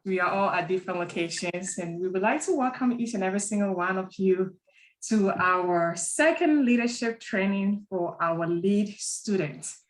We are all at different locations, and we would like to welcome each and every single one of you to our second leadership training for our lead students.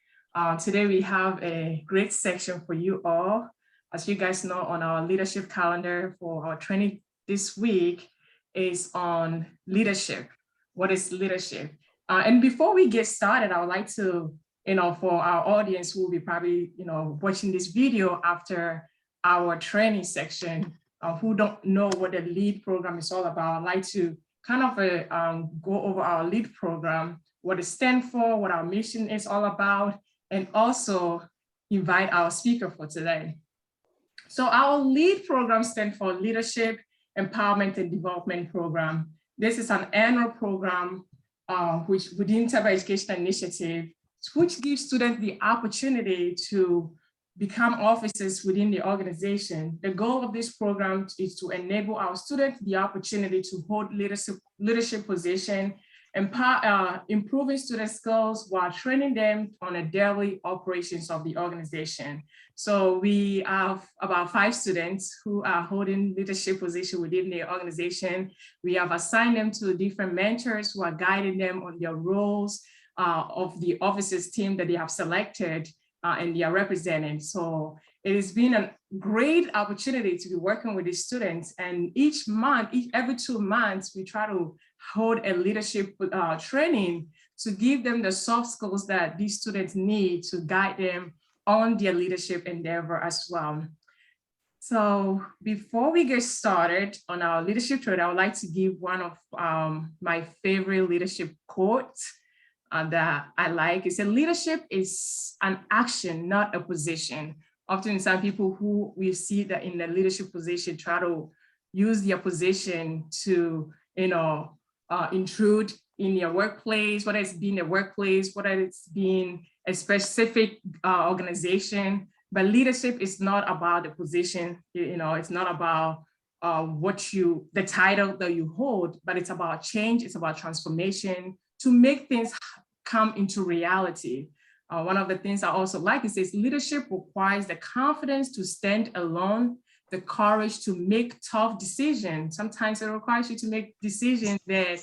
Today we have a great section for you all. As you guys know, on our leadership calendar for our training this week is on leadership. What is leadership? And before we get started, I would like to, for our audience who will be probably, watching this video after our training section, who don't know what the LEAD program is all about, I'd like to kind of go over our LEAD program, what it stands for, what our mission is all about, and also invite our speaker for today. So our LEAD program stands for Leadership, Empowerment, and Development Program. This is an annual program which within Tebah Educational Initiative, which gives students the opportunity to become officers within the organization. The goal of this program is to enable our students the opportunity to hold leadership position, improving student skills while training them on the daily operations of the organization. So we have about 5 students who are holding leadership position within the organization. We have assigned them to different mentors who are guiding them on their roles of the officers team that they have selected and they are representing. So it has been a great opportunity to be working with these students. And each month, every 2 months, we try to hold a leadership training to give them the soft skills that these students need to guide them on their leadership endeavor as well. So before we get started on our leadership training, I would like to give one of my favorite leadership quotes that I like. It said, leadership is an action, not a position. Often some people who we see that in the leadership position try to use their position to, intrude in your workplace, whether it's being a workplace, whether it's being a specific organization. But leadership is not about the position, it's not about the title that you hold, but it's about change, it's about transformation to make things come into reality. One of the things I also like is this: leadership requires the confidence to stand alone, the courage to make tough decisions. Sometimes it requires you to make decisions that,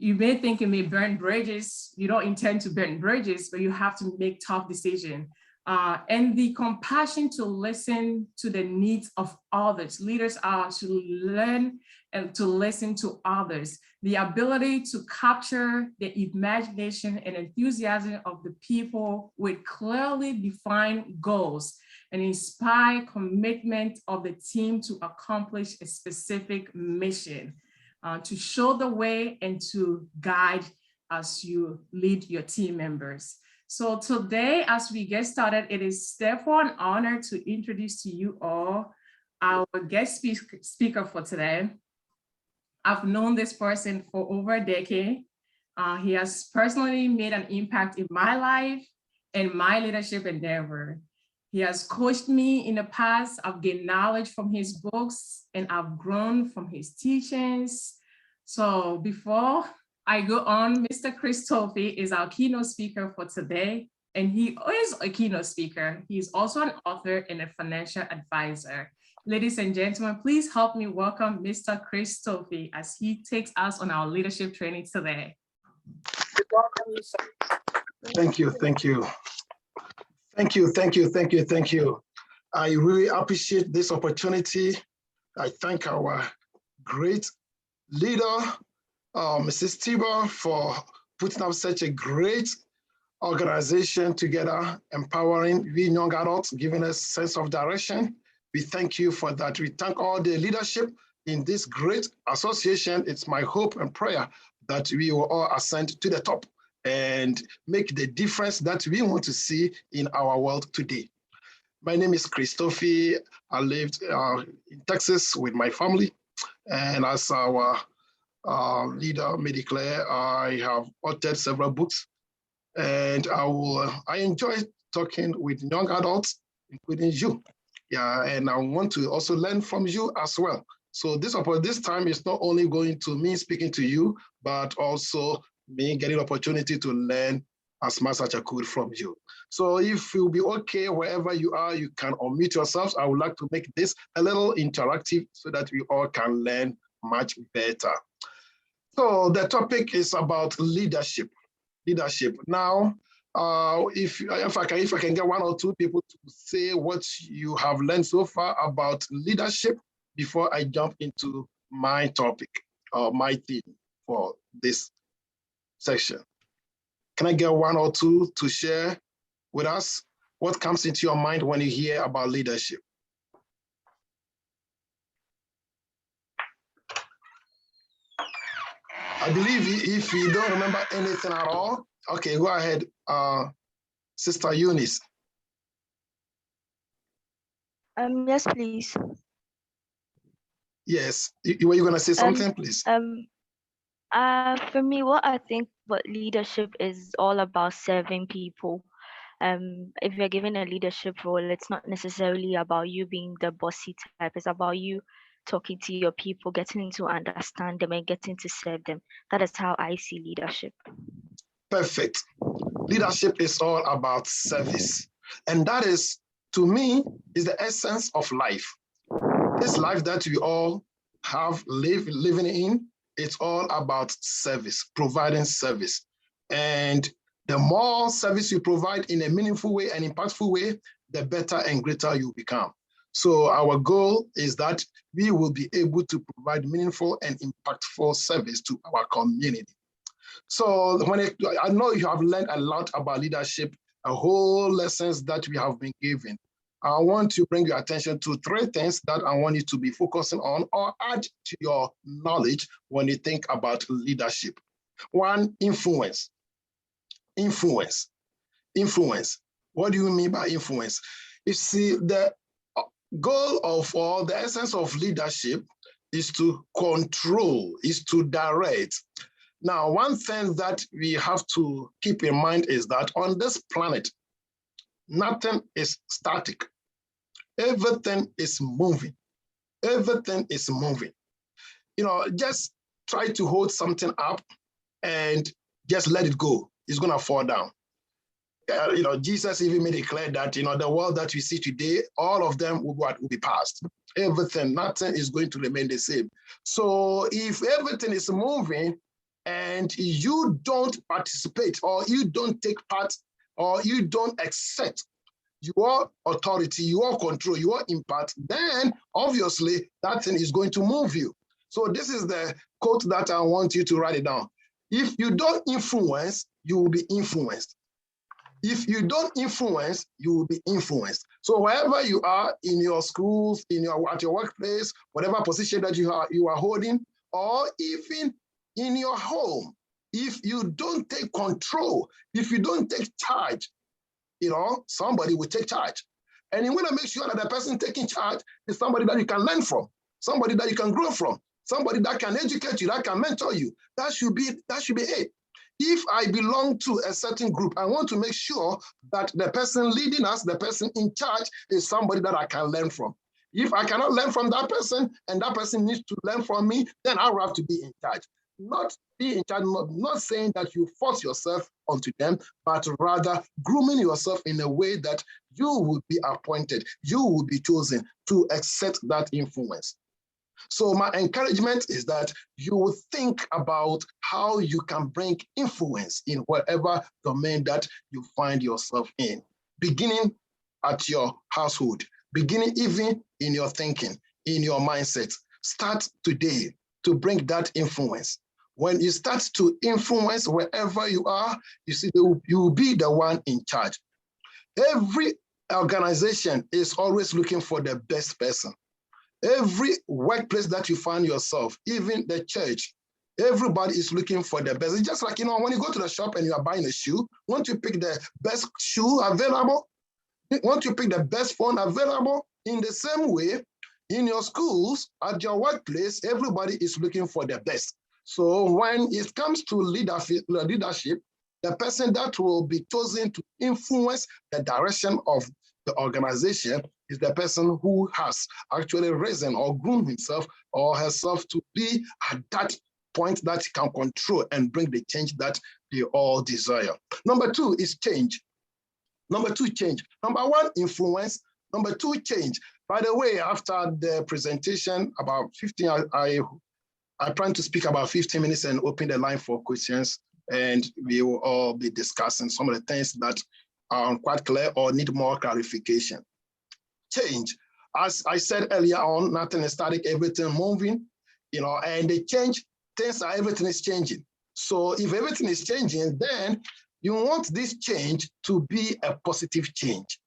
you may think it may burn bridges. You don't intend to burn bridges, but you have to make tough decisions. And the compassion to listen to the needs of others. Leaders are to learn and to listen to others. The ability to capture the imagination and enthusiasm of the people with clearly defined goals and inspire commitment of the team to accomplish a specific mission, to show the way and to guide as you lead your team members. So today, as we get started, it is therefore an honor to introduce to you all our guest speaker for today. I've known this person for over a decade. He has personally made an impact in my life and my leadership endeavor. He has coached me in the past. I've gained knowledge from his books and I've grown from his teachings. So before I go on, Mr. Chris Toffi is our keynote speaker for today, and he is a keynote speaker. He's also an author and a financial advisor. Ladies and gentlemen, please help me welcome Mr. Chris Toffi as he takes us on our leadership training today. Thank you, thank you. Thank you, thank you, thank you, thank you. I really appreciate this opportunity. I thank our great leader, Mrs. Tebah, for putting up such a great organization together, empowering we young adults, giving us a sense of direction. We thank you for that. We thank all the leadership in this great association. It's my hope and prayer that we will all ascend to the top and make the difference that we want to see in our world today. My name is Chris Toffi. I lived in Texas with my family, and as our leader may declare, I have authored several books, and I enjoy talking with young adults, including you. Yeah, and I want to also learn from you as well. So this time is not only going to me speaking to you, but also me getting opportunity to learn as much as I could from you. So if you'll be okay wherever you are, you can unmute yourselves. I would like to make this a little interactive so that we all can learn much better. So the topic is about leadership. Leadership. Now, if I can get one or two people to say what you have learned so far about leadership before I jump into my topic or my theme for this section. Can I get one or two to share with us what comes into your mind when you hear about leadership? I believe if you don't remember anything at all, okay, go ahead, Sister Eunice. Yes, please. Yes, were you gonna say something, please? For me, what I think what leadership is all about serving people. If you're given a leadership role, it's not necessarily about you being the bossy type. It's about you talking to your people, getting to understand them and getting to serve them. That is how I see leadership. Perfect. Leadership is all about service. And that is, to me, is the essence of life. This life that we all have living in, it's all about service, providing service. And the more service you provide in a meaningful way and impactful way, the better and greater you become. So our goal is that we will be able to provide meaningful and impactful service to our community. So I know you have learned a lot about leadership, a whole lessons that we have been given. I want to bring your attention to three things that I want you to be focusing on or add to your knowledge when you think about leadership. One, influence. Influence. Influence. What do you mean by influence? You see, the goal of or the essence of leadership is to control, is to direct. Now, one thing that we have to keep in mind is that on this planet, nothing is static. Everything is moving. Everything is moving. You know, just try to hold something up and just let it go. It's going to fall down. You know, Jesus even made it clear that, you know, the world that we see today, all of them will be past. Everything, nothing is going to remain the same. So if everything is moving and you don't participate or you don't take part or you don't accept your authority, your control, your impact, then obviously that thing is going to move you. So this is the quote that I want you to write it down. If you don't influence, you will be influenced. If you don't influence, you will be influenced. So wherever you are in your schools, at your workplace, whatever position that you are holding, or even in your home, if you don't take control, if you don't take charge, you know, somebody will take charge. And you want to make sure that the person taking charge is somebody that you can learn from, somebody that you can grow from, somebody that can educate you, that can mentor you. That should be it. If I belong to a certain group, I want to make sure that the person leading us, the person in charge, is somebody that I can learn from. If I cannot learn from that person and that person needs to learn from me, then I will have to be in charge. Not be in charge, not saying that you force yourself onto them, but rather grooming yourself in a way that you will be appointed, you will be chosen to accept that influence. So my encouragement is that you will think about how you can bring influence in whatever domain that you find yourself in, beginning at your household, beginning even in your thinking, in your mindset. Start today to bring that influence. When you start to influence wherever you are, you see, you will be the one in charge. Every organization is always looking for the best person. Every workplace that you find yourself, even the church, everybody is looking for the best. It's just like, you know, when you go to the shop and you are buying a shoe, won't you pick the best shoe available? Won't you pick the best phone available? In the same way, in your schools, at your workplace, everybody is looking for the best. So when it comes to leadership, the person that will be chosen to influence the direction of the organization is the person who has actually risen or groomed himself or herself to be at that point that can control and bring the change that they all desire. Number two is change. Number two, change. Number one, influence. Number two, change. By the way, after the presentation, about 15, I plan to speak about 15 minutes and open the line for questions. And we will all be discussing some of the things that are quite clear or need more clarification. Change. As I said earlier on, nothing is static, everything moving, and the change, everything is changing. So if everything is changing, then you want this change to be a positive change.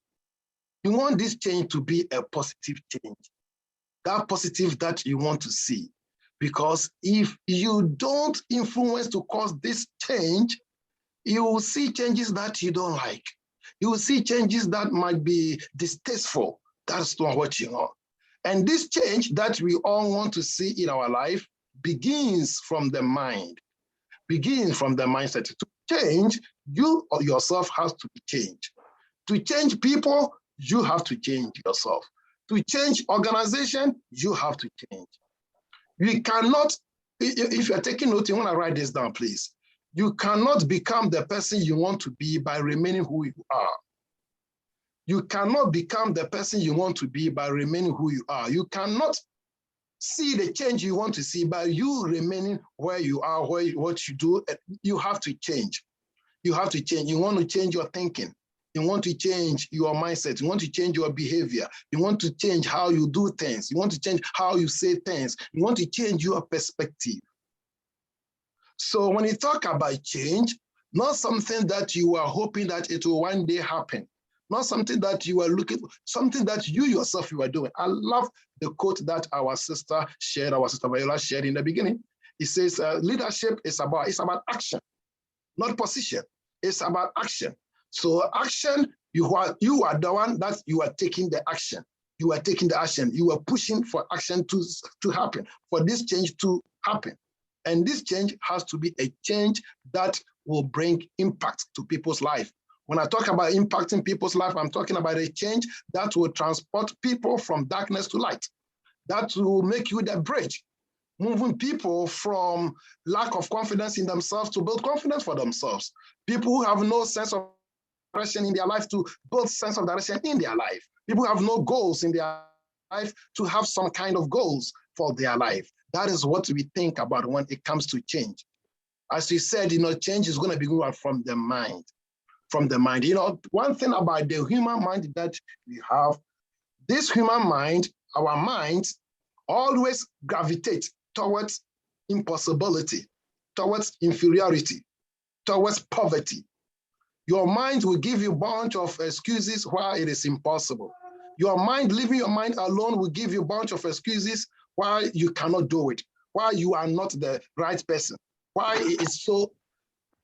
You want this change to be a positive change. That positive that you want to see. Because if you don't influence to cause this change, you will see changes that you don't like. You will see changes that might be distasteful. That's not what you want. And this change that we all want to see in our life begins from the mind, begins from the mindset. To change, you or yourself has to be changed. To change people, you have to change yourself. To change organization, you have to change. We cannot, if you're taking notes, you want to write this down, please. You cannot become the person you want to be by remaining who you are. You cannot become the person you want to be by remaining who you are. You cannot see the change you want to see by you remaining where you are, what you do. You have to change. You have to change. You want to change your thinking. You want to change your mindset. You want to change your behavior. You want to change how you do things. You want to change how you say things. You want to change your perspective. So when you talk about change, not something that you are hoping that it will one day happen, not something that you are looking for, something that you yourself you are doing. I love the quote that our sister Viola shared in the beginning. It says, leadership is about action, not position. It's about action. So action, you are the one that you are taking the action. You are taking the action. You are pushing for action to happen, for this change to happen. And this change has to be a change that will bring impact to people's life. When I talk about impacting people's life, I'm talking about a change that will transport people from darkness to light. That will make you the bridge, moving people from lack of confidence in themselves to build confidence for themselves. People who have no sense of direction in their life to build sense of direction in their life. People who have no goals in their life to have some kind of goals for their life. That is what we think about when it comes to change. As we said, change is going to be going from the mind. From the mind. One thing about the human mind that we have, this human mind, our minds always gravitate towards impossibility, towards inferiority, towards poverty. Your mind will give you a bunch of excuses why it is impossible. Your mind, leaving your mind alone, will give you a bunch of excuses why you cannot do it, why you are not the right person, why it is so.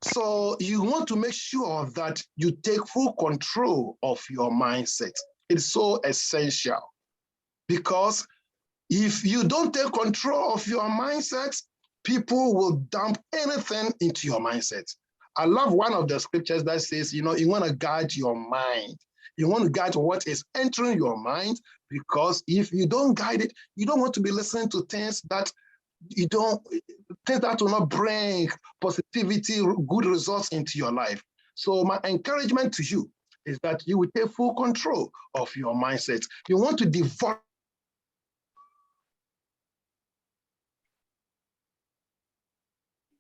So you want to make sure that you take full control of your mindset. It's so essential because if you don't take control of your mindset, people will dump anything into your mindset. I love one of the scriptures that says, you want to guard your mind. You want to guide what is entering your mind, because if you don't guide it, you don't want to be listening to things that will not bring positivity, good results into your life. So my encouragement to you is that you will take full control of your mindset. You want to develop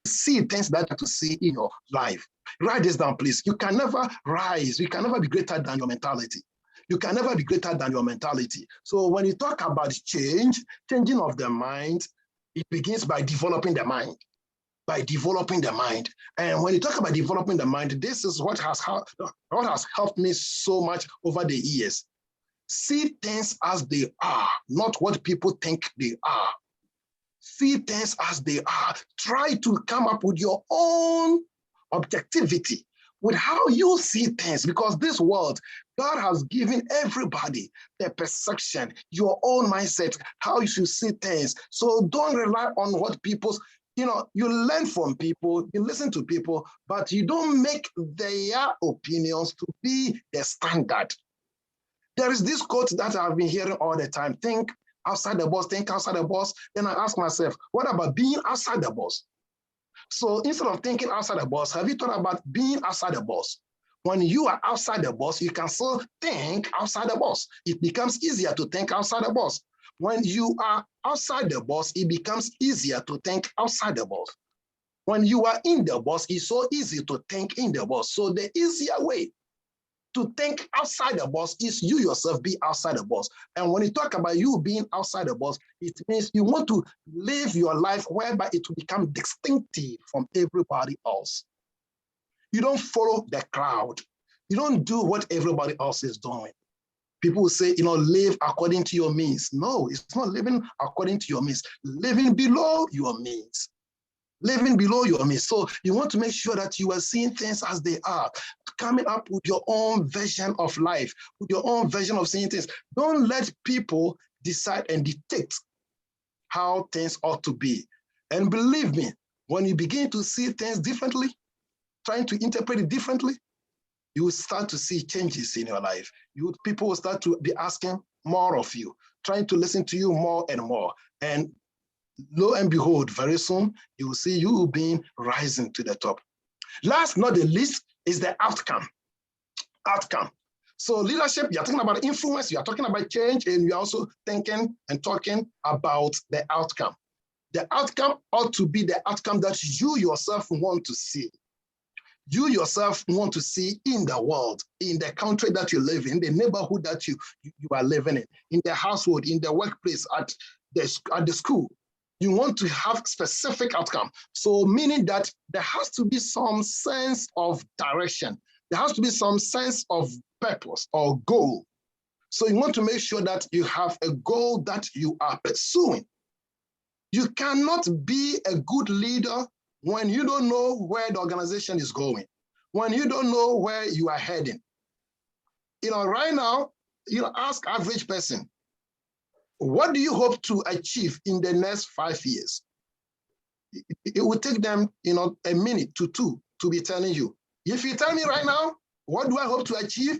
see things that you have to see in your life. Write this down, please. You can never rise. You can never be greater than your mentality. You can never be greater than your mentality. So when you talk about changing of the mind, it begins by developing the mind. By developing the mind. And when you talk about developing the mind, this is what has helped me so much over the years. See things as they are, not what people think they are. See things as they are. Try to come up with your own objectivity, with how you see things, because this world, God has given everybody their perception, your own mindset, how you should see things. So don't rely on what people's, you learn from people, you listen to people, but you don't make their opinions to be the standard. There is this quote that I've been hearing all the time: think outside the box, think outside the box. Then I ask myself, what about being outside the box? So instead of thinking outside the box, have you thought about being outside the box? When you are outside the box, you can still think outside the box. It becomes easier to think outside the box. When you are outside the box, it becomes easier to think outside the box. When you are in the box, it's so easy to think in the box. So the easier way to think outside the box is you yourself be outside the box. And when you talk about you being outside the box, it means you want to live your life whereby it will become distinctive from everybody else. You don't follow the crowd. You don't do what everybody else is doing. People say, live according to your means. No, it's not living according to your means. Living below your means. Living below your means. So you want to make sure that you are seeing things as they are, coming up with your own version of life, with your own version of seeing things. Don't let people decide and dictate how things ought to be. And believe me, when you begin to see things differently, trying to interpret it differently, you will start to see changes in your life. People will start to be asking more of you, trying to listen to you more and more. And lo and behold, very soon, you will see you being rising to the top. Last, not the least, is the outcome. Outcome. So leadership, you're talking about influence, you're talking about change, and you're also thinking and talking about the outcome. The outcome ought to be the outcome that you yourself want to see. You yourself want to see in the world, in the country that you live in, the neighborhood that you are living in the household, in the workplace, at the school. You want to have specific outcome. So meaning that there has to be some sense of direction. There has to be some sense of purpose or goal. So you want to make sure that you have a goal that you are pursuing. You cannot be a good leader when you don't know where the organization is going, when you don't know where you are heading. Right now, ask average person, what do you hope to achieve in the next 5 years? It will take them, a minute to two to be telling you. If you tell me right now, what do I hope to achieve?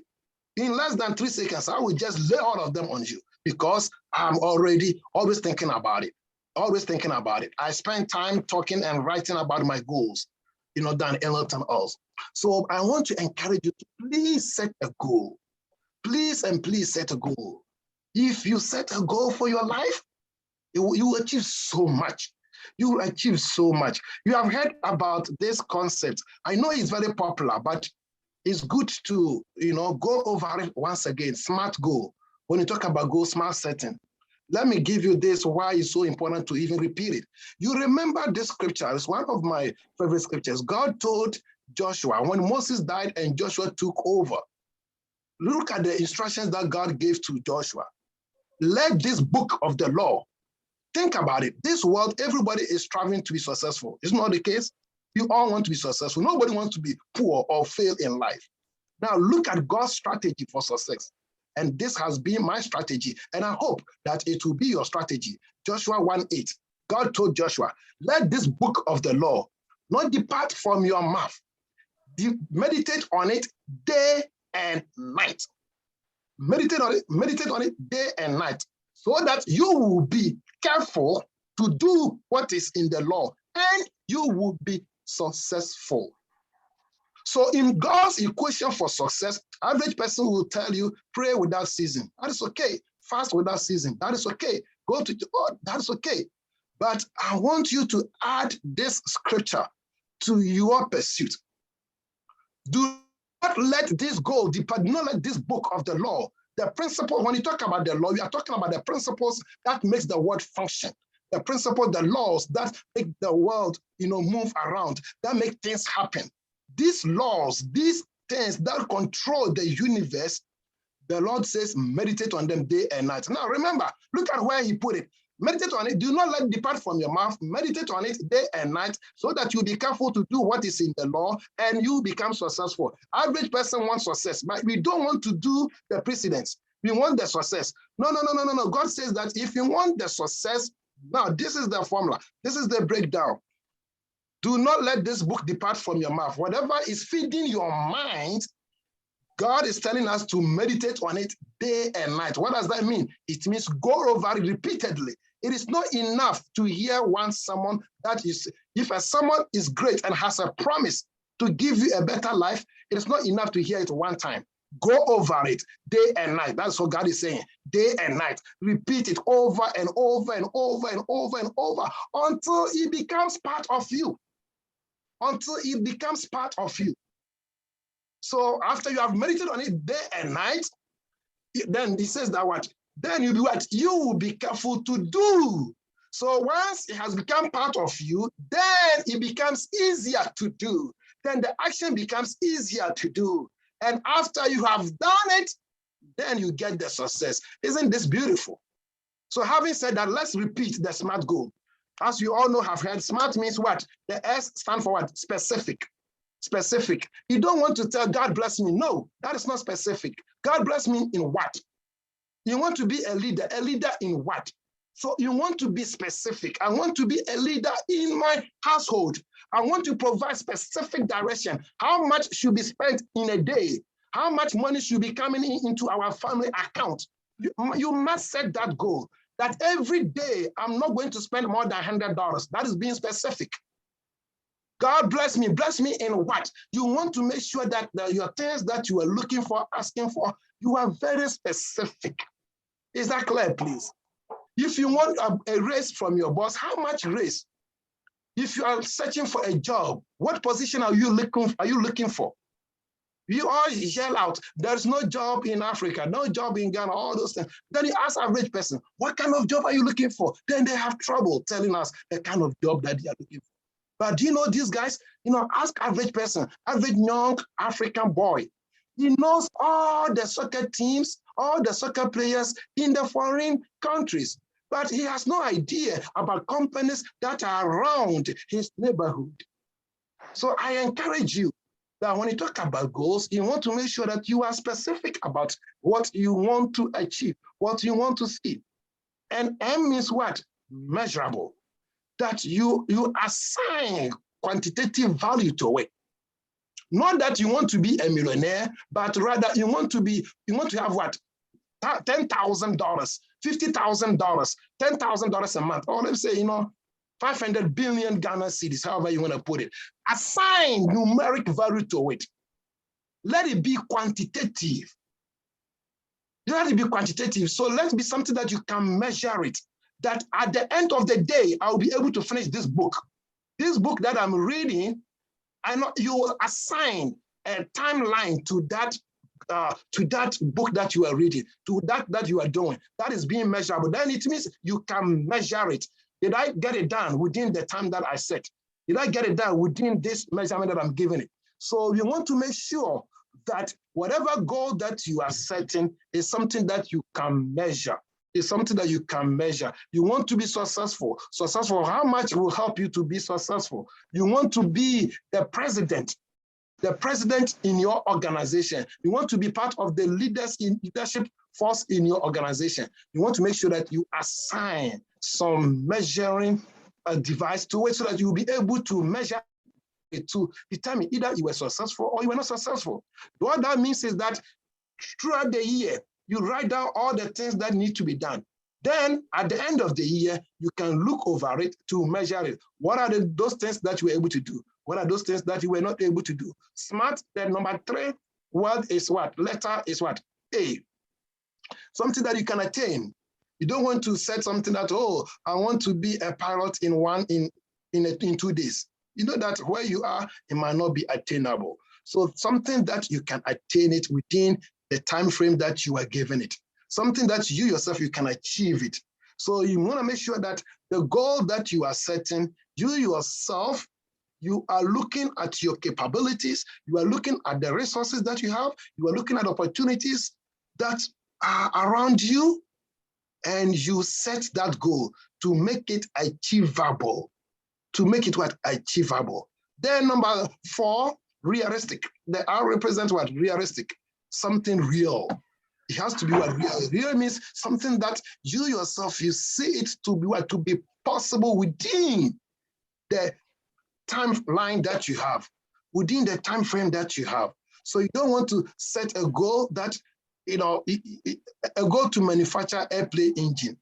In less than 3 seconds, I will just lay all of them on you because I'm already always thinking about it. Always thinking about it. I spend time talking and writing about my goals, than anything else. So I want to encourage you to please set a goal. Please and please set a goal. If you set a goal for your life, you will achieve so much. You will achieve so much. You have heard about this concept. I know it's very popular, but it's good to, go over it once again. SMART goal. When you talk about goal, SMART setting. Let me give you this, why it's so important to even repeat it. You remember this scripture, it's one of my favorite scriptures. God told Joshua, when Moses died and Joshua took over, look at the instructions that God gave to Joshua. Let this book of the law, think about it. This world, everybody is striving to be successful. It's not the case. You all want to be successful. Nobody wants to be poor or fail in life. Now look at God's strategy for success. And this has been my strategy. And I hope that it will be your strategy. Joshua 1:8. God told Joshua, let this book of the law not depart from your mouth. Meditate on it day and night. Meditate on it day and night, so that you will be careful to do what is in the law, and you will be successful. So in God's equation for success, average person will tell you, pray without ceasing. That is okay. Fast without ceasing. That is okay. Go to God. That is okay. But I want you to add this scripture to your pursuit. Do not let this goal depart. Do not let this book of the law, the principle, when you talk about the law, you are talking about the principles that makes the world function. The principles, the laws that make the world, move around, that make things happen. These laws, these things that control the universe, the Lord says, meditate on them day and night. Now remember, look at where he put it. Meditate on it. Do not let it depart from your mouth. Meditate on it day and night so that you be careful to do what is in the law and you become successful. Average person wants success, but we don't want to do the precedence. We want the success. No. God says that if you want the success, now this is the formula. This is the breakdown. Do not let this book depart from your mouth. Whatever is feeding your mind, God is telling us to meditate on it day and night. What does that mean? It means go over it repeatedly. It is not enough to hear one sermon. That is, if a sermon is great and has a promise, to give you a better life, it's not enough to hear it one time. Go over it day and night. That's what God is saying. Day and night. Repeat it over and over and over and over and over until it becomes part of you. Until it becomes part of you. So after you have meditated on it day and night, then he says that what? Then you'll be what? You will be careful to do. So once it has become part of you, then it becomes easier to do. Then the action becomes easier to do. And after you have done it, then you get the success. Isn't this beautiful? So having said that, let's repeat the SMART goal. As you all know, have heard, SMART means what? The S stands for what? Specific. Specific. You don't want to tell God bless me. No, that is not specific. God bless me in what? You want to be a leader in what? So you want to be specific. I want to be a leader in my household. I want to provide specific direction. How much should be spent in a day? How much money should be coming into our family account? You must set that goal, that every day I'm not going to spend more than $100. That is being specific. God bless me in what? You want to make sure that your things that you are looking for, asking for, you are very specific. Is that clear, please? If you want a raise from your boss, how much raise? If you are searching for a job, what position are you looking for? You all yell out, there's no job in Africa, no job in Ghana, all those things. Then you ask average person, what kind of job are you looking for? Then they have trouble telling us the kind of job that they are looking for. But do you know these guys? Ask average person, average young African boy. He knows all the soccer teams, all the soccer players in the foreign countries. But he has no idea about companies that are around his neighborhood. So I encourage you that when you talk about goals, you want to make sure that you are specific about what you want to achieve, what you want to see. And M means what? Measurable. That you assign quantitative value to it. Not that you want to be a millionaire, but rather you want to have what? $10,000, $50,000, $10,000 a month, or let's say, 500 billion Ghana cedis, however you want to put it. Assign numeric value to it. Let it be quantitative. Let it be quantitative. So let it be something that you can measure it. That at the end of the day, I'll be able to finish this book. This book that I'm reading, I know you will assign a timeline to that book that you are reading, to that you are doing. That is being measurable. Then it means you can measure it. Did I get it done within the time that I set? Did I get it done within this measurement that I'm giving it? So you want to make sure that whatever goal that you are setting is something that you can measure. It's something that you can measure. You want to be successful. Successful, how much will help you to be successful? You want to be the president in your organization. You want to be part of the leadership force in your organization. You want to make sure that you assign some measuring device to it so that you'll be able to measure it to determine either you were successful or you were not successful. What that means is that throughout the year, you write down all the things that need to be done. Then at the end of the year, you can look over it to measure it. What are those things that you were able to do? What are those things that you were not able to do? SMART, then number 3, word is what? Letter is what? A. Something that you can attain. You don't want to set something that, I want to be a pilot in 2 days. You know that where you are, it might not be attainable. So something that you can attain it within the time frame that you are given it. Something that you yourself, you can achieve it. So you want to make sure that the goal that you are setting, you yourself, you are looking at your capabilities, you are looking at the resources that you have, you are looking at opportunities that are around you, and you set that goal to make it achievable. To make it what? Achievable. Then number 4, realistic. The R represents what? Realistic. Something real. It has to be what? Real. Real means something that you yourself, you see it to be what? To be possible within the timeline that you have, within the time frame that you have. So you don't want to set a goal that, a goal to manufacture airplane engine.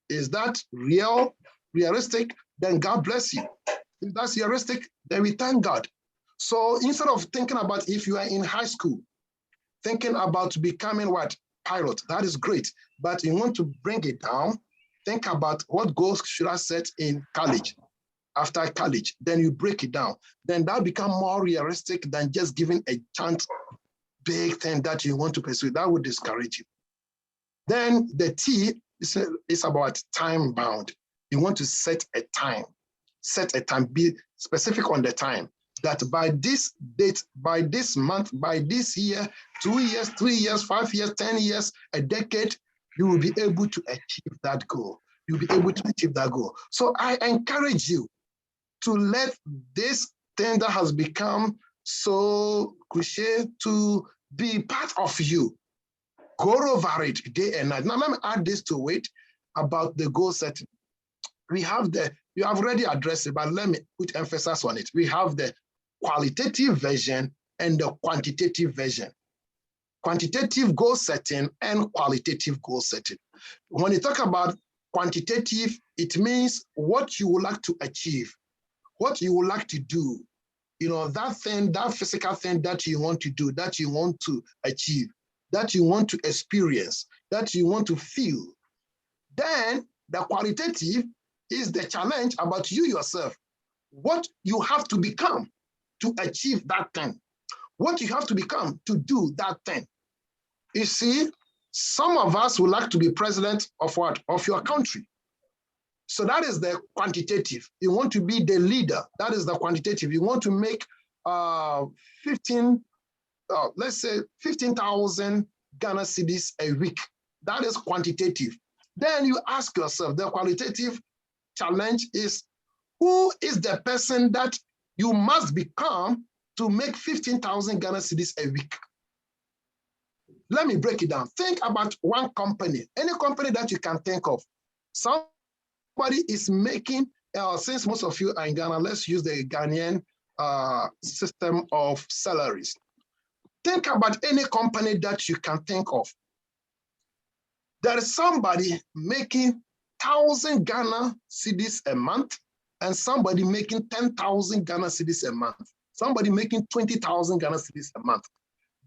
Is that realistic? Then God bless you. If that's realistic, then we thank God. So instead of thinking about if you are in high school, thinking about becoming what? Pilot, that is great. But you want to bring it down, think about what goals should I set in college, after college, then you break it down. Then that becomes more realistic than just giving a giant big thing that you want to pursue. That would discourage you. Then the T is about time bound. You want to set a time, be specific on the time, that by this date, by this month, by this year, 2 years, 3 years, 5 years, 10 years, a decade, you will be able to achieve that goal. You'll be able to achieve that goal. So I encourage you to let this thing that has become so cliche to be part of you. Go over it day and night. Now let me add this to it about the goal setting. We have you have already addressed it, but let me put emphasis on it. We have the qualitative version and the quantitative version. Quantitative goal setting and qualitative goal setting. When you talk about quantitative, it means what you would like to achieve, what you would like to do, you know, that thing, that physical thing that you want to do, that you want to achieve, that you want to experience, that you want to feel. Then the qualitative is the challenge about you yourself, what you have to become to achieve that thing, what you have to become to do that thing. You see, some of us would like to be president of what? Of your country. So that is the quantitative. You want to be the leader. That is the quantitative. You want to make let's say 15,000 Ghana cedis a week. That is quantitative. Then you ask yourself, the qualitative challenge is, who is the person that you must become to make 15,000 Ghana cedis a week? Let me break it down. Think about one company, any company that you can think of. Somebody is making, since most of you are in Ghana, let's use the Ghanaian system of salaries. Think about any company that you can think of. There is somebody making 1,000 Ghana cedis a month, and somebody making 10,000 Ghana cedis a month. Somebody making 20,000 Ghana cedis a month.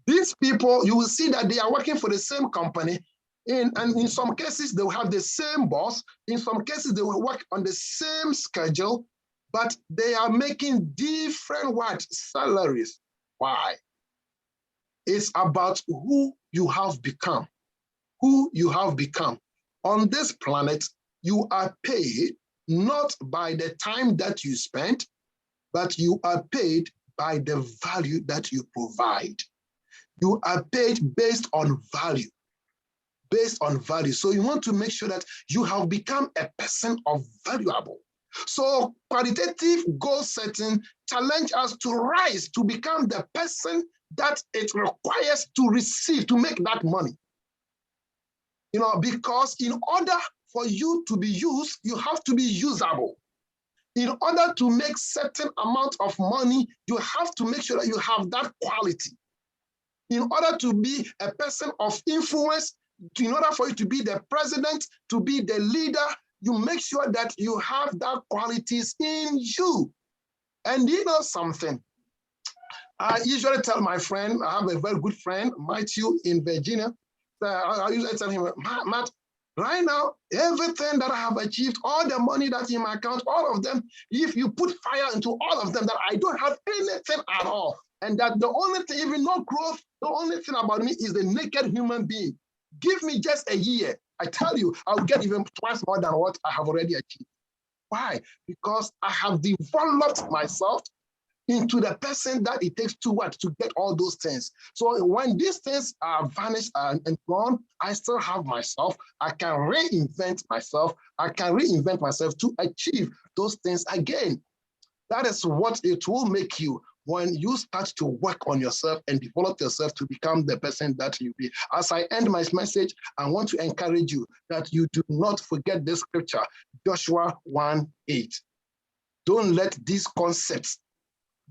These people, you will see that they are working for the same company, and in some cases, they will have the same boss. In some cases, they will work on the same schedule, but they are making different what? Salaries. Why? It's about who you have become. Who you have become. On this planet, you are paid not by the time that you spend, but you are paid by the value that you provide. You are paid based on value. Based on value. So you want to make sure that you have become a person of valuable. So qualitative goal setting challenge us to rise to become the person that it requires to receive, to make that money. You know, because in order for you to be used, you have to be usable. In order to make certain amount of money, you have to make sure that you have that quality. In order to be a person of influence, in order for you to be the president, to be the leader, you make sure that you have that qualities in you. And you know something? I usually tell my friend, I have a very good friend, Matthew in Virginia. I usually tell him, Matt, right now, everything that I have achieved, all the money that's in my account, all of them, if you put fire into all of them, that I don't have anything at all. And that the only thing, even no growth, the only thing about me is the naked human being. Give me just a year. I tell you, I'll get even twice more than what I have already achieved. Why? Because I have developed myself into the person that it takes to what? To get all those things. So when these things are vanished and gone, I still have myself. I can reinvent myself. I can reinvent myself to achieve those things again. That is what it will make you when you start to work on yourself and develop yourself to become the person that you be. As I end my message, I want to encourage you that you do not forget this scripture, Joshua 1:8. Don't let these concepts,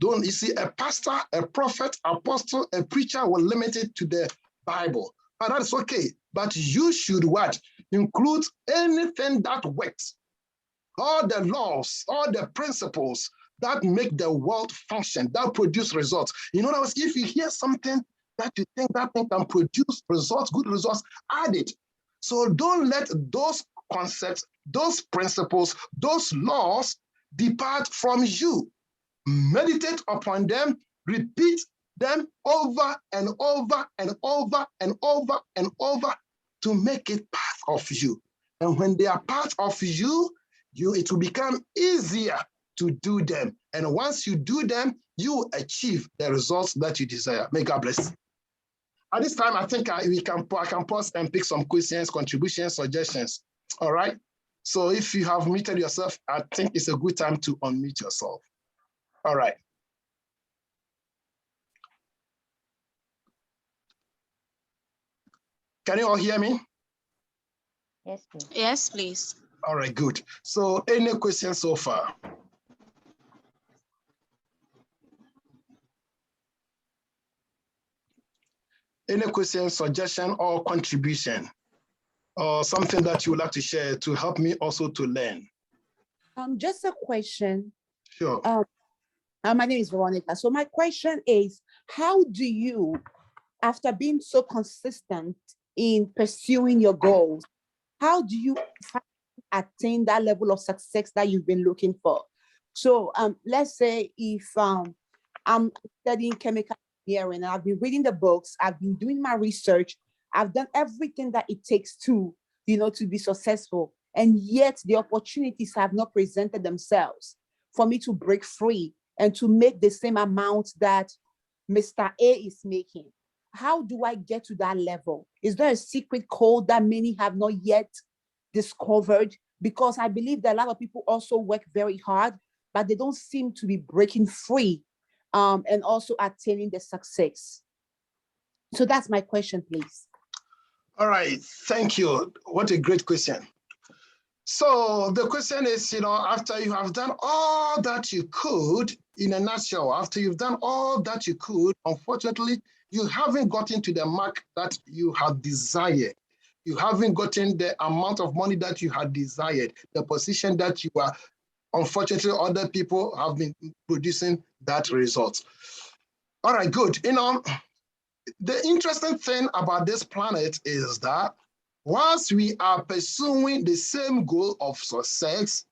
you see, a pastor, a prophet, apostle, a preacher will limit it to the Bible. And that's okay. But you should what? Include anything that works. All the laws, all the principles that make the world function, that produce results. In other words, if you hear something that you think that thing can produce results, good results, add it. So don't let those concepts, those principles, those laws depart from you. Meditate upon them, repeat them over and over and over and over and over to make it part of you. And when they are part of you, it will become easier to do them. And once you do them, you achieve the results that you desire. May God bless. At this time, I think I can pause and pick some questions, contributions, suggestions. All right. So if you have muted yourself, I think it's a good time to unmute yourself. All right. Can you all hear me? Yes, please. Yes, please. All right, good. So any questions so far? Any questions, suggestion, or contribution? Or something that you would like to share to help me also to learn? Just a question. Sure. My name is Veronica. So my question is, how do you, after being so consistent in pursuing your goals, how do you attain that level of success that you've been looking for? So let's say if I'm studying chemical engineering and I've been reading the books, I've been doing my research, I've done everything that it takes to, to be successful. And yet the opportunities have not presented themselves for me to break free and to make the same amount that Mr. A is making. How do I get to that level? Is there a secret code that many have not yet discovered? Because I believe that a lot of people also work very hard, but they don't seem to be breaking free and also attaining the success. So that's my question, please. All right, thank you. What a great question. So the question is, after you have done all that you could, in a nutshell, after you've done all that you could, unfortunately, you haven't gotten to the mark that you have desired. You haven't gotten the amount of money that you had desired, the position that you are. Unfortunately, other people have been producing that result. All right, good. The interesting thing about this planet is that once we are pursuing the same goal of success,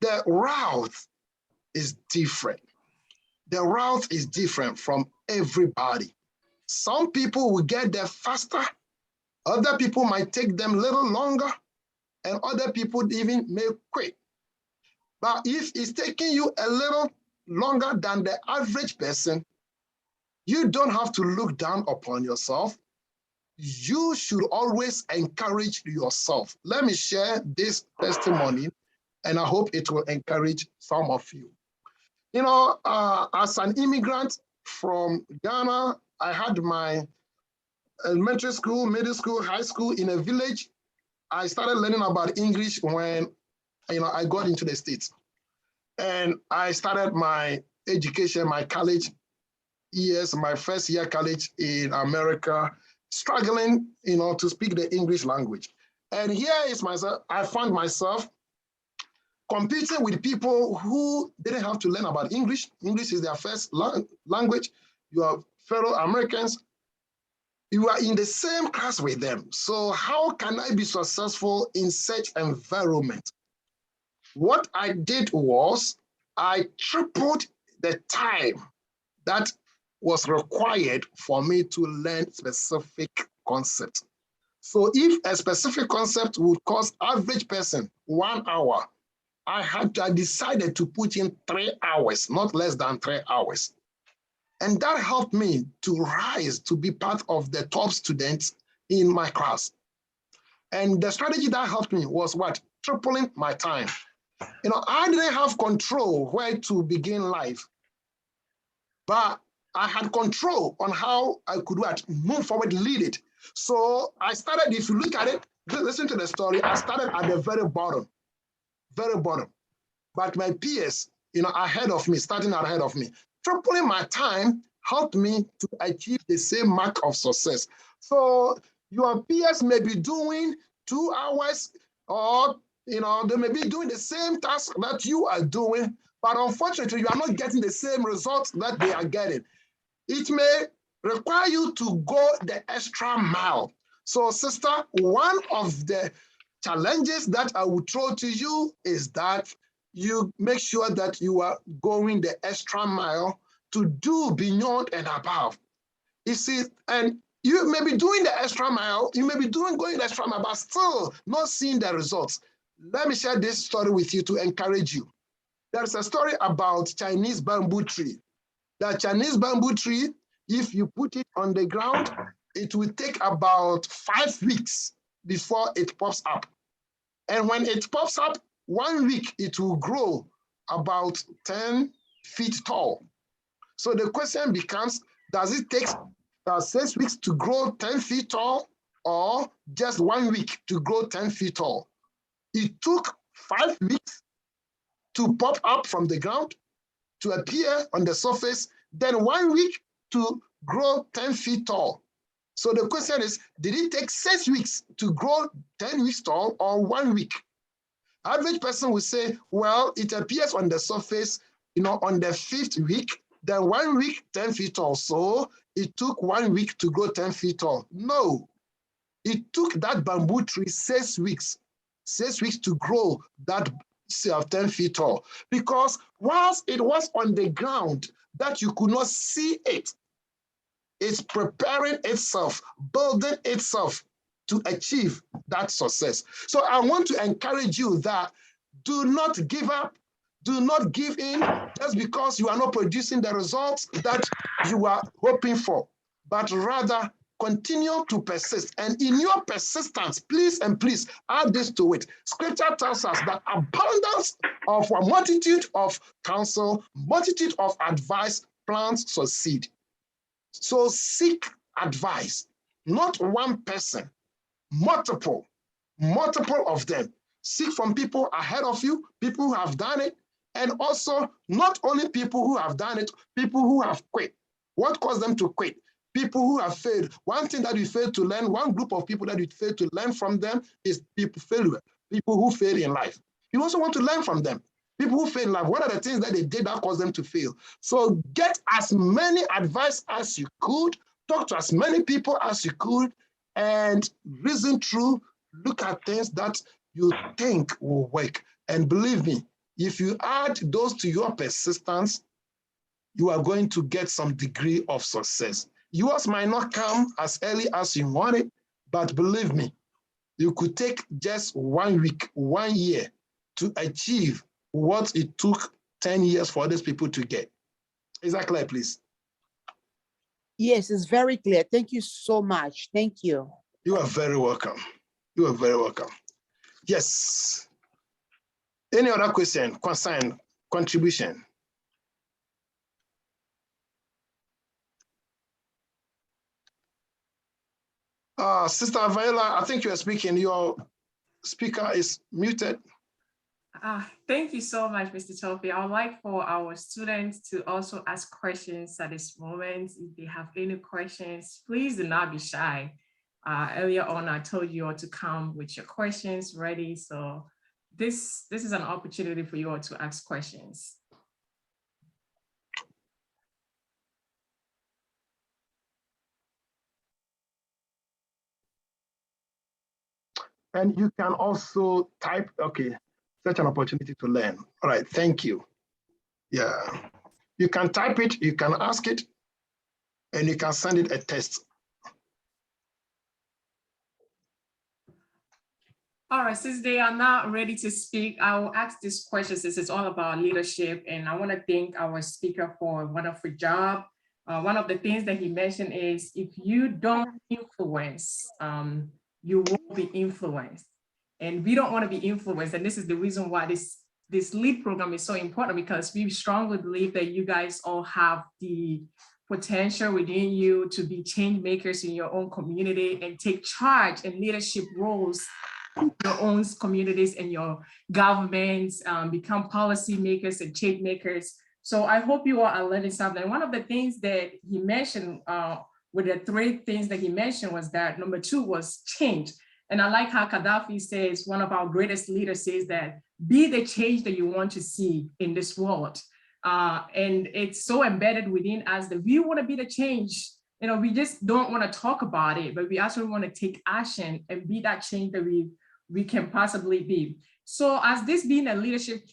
the route is different. The route is different from everybody. Some people will get there faster. Other people might take them a little longer, and other people even may quit. But if it's taking you a little longer than the average person, you don't have to look down upon yourself. You should always encourage yourself. Let me share this testimony, and I hope it will encourage some of you. As an immigrant from Ghana, I had my elementary school, middle school, high school in a village. I started learning about English when I got into the States. And I started my education, my college years, my first year college in America, struggling, to speak the English language. And here is myself, I found myself competing with people who didn't have to learn about English. English is their first language. You are fellow Americans. You are in the same class with them. So how can I be successful in such environment? What I did was I tripled the time that was required for me to learn specific concepts. So if a specific concept would cost average person 1 hour, I decided to put in 3 hours, not less than 3 hours. And that helped me to rise to be part of the top students in my class. And the strategy that helped me was what? Tripling my time. I didn't have control where to begin life, but I had control on how I could move forward, lead it. So I started, if you look at it, listen to the story, I started at the very bottom. But my peers, starting ahead of me, tripling my time helped me to achieve the same mark of success. So your peers may be doing 2 hours, or they may be doing the same task that you are doing, but unfortunately, you are not getting the same results that they are getting. It may require you to go the extra mile. So, sister, one of the challenges that I would throw to you is that you make sure that you are going the extra mile to do beyond and above. You see, and you may be doing the extra mile, you may be going the extra mile, but still not seeing the results. Let me share this story with you to encourage you. There's a story about Chinese bamboo tree. The Chinese bamboo tree, if you put it on the ground, it will take about 5 weeks before it pops up. And when it pops up, 1 week, it will grow about 10 feet tall. So the question becomes, does it take 6 weeks to grow 10 feet tall, or just 1 week to grow 10 feet tall? It took 5 weeks to pop up from the ground, to appear on the surface, then 1 week to grow 10 feet tall. So the question is, did it take 6 weeks to grow 10 weeks tall, or 1 week? Average person will say, well, it appears on the surface, on the 5th week, then 1 week, 10 feet tall. So it took 1 week to grow 10 feet tall. No, it took that bamboo tree 6 weeks, 6 weeks to grow that 10 feet tall. Because whilst it was on the ground that you could not see it, it's preparing itself, building itself to achieve that success. So I want to encourage you that do not give up, do not give in just because you are not producing the results that you are hoping for, but rather continue to persist. And in your persistence, please and please add this to it. Scripture tells us that abundance of a multitude of counsel, multitude of advice, plans succeed. So seek advice, not one person, multiple of them. Seek from people ahead of you, people who have done it, and also not only people who have done it, people who have quit. What caused them to quit? People who have failed. One thing that we fail to learn, one group of people that we fail to learn from them is people who fail in life. You also want to learn from them. People who fail in life, what are the things that they did that caused them to fail? So get as many advice as you could, talk to as many people as you could, and reason through, look at things that you think will work. And believe me, if you add those to your persistence, you are going to get some degree of success. Yours might not come as early as you want it, but believe me, you could take just 1 week, 1 year to achieve what it took 10 years for these people to get. Is that clear, please? Yes, it's very clear. Thank you so much. Thank you. You are very welcome. You are very welcome. Yes. Any other question, concern, contribution? Sister Viola, I think you are speaking. Your speaker is muted. Thank you so much, Mr. Tofi. I would like for our students to also ask questions at this moment. If they have any questions, please do not be shy. Earlier on, I told you all to come with your questions ready. So this is an opportunity for you all to ask questions. And you can also type, okay, such an opportunity to learn. All right, thank you. Yeah, you can type it, you can ask it, and you can send it a text. All right, since they are not ready to speak, I will ask this question since it's all about leadership. And I want to thank our speaker for a wonderful job. One of the things that he mentioned is if you don't influence, you will be influenced. And we don't want to be influenced. And this is the reason why this lead program is so important, because we strongly believe that you guys all have the potential within you to be change makers in your own community and take charge in leadership roles in your own communities and your governments, become policy makers and change makers. So I hope you all are learning something. One of the things that he mentioned, with the 3 things that he mentioned, was that number 2 was change. And I like how Gaddafi says, one of our greatest leaders says that be the change that you want to see in this world. And it's so embedded within us that we want to be the change. You know, we just don't want to talk about it, but we actually want to take action and be that change that we can possibly be. So as this being a leadership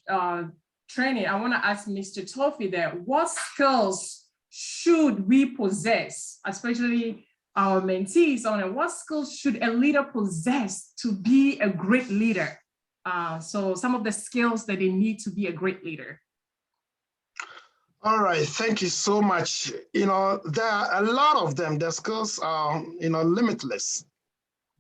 training, I want to ask Mr. Tofi that what skills should we possess, especially our mentees, on it? What skills should a leader possess to be a great leader? So some of the skills that they need to be a great leader. All right, thank you so much. You know, there are a lot of them. The skills are, you know, limitless.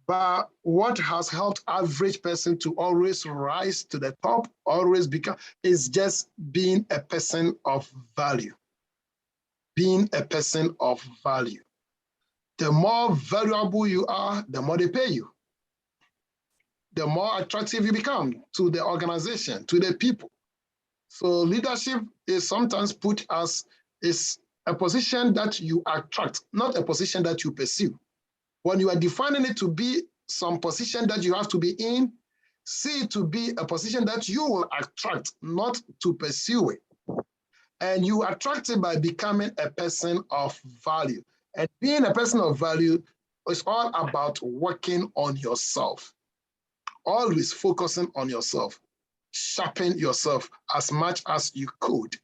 But what has helped average person to always rise to the top, always become, is just being a person of value. Being a person of value. The more valuable you are, the more they pay you. The more attractive you become to the organization, to the people. So leadership is sometimes put as is a position that you attract, not a position that you pursue. When you are defining it to be some position that you have to be in, see it to be a position that you will attract, not to pursue it. And you attract it by becoming a person of value. And being a person of value is all about working on yourself. Always focusing on yourself. Sharpen yourself as much as you could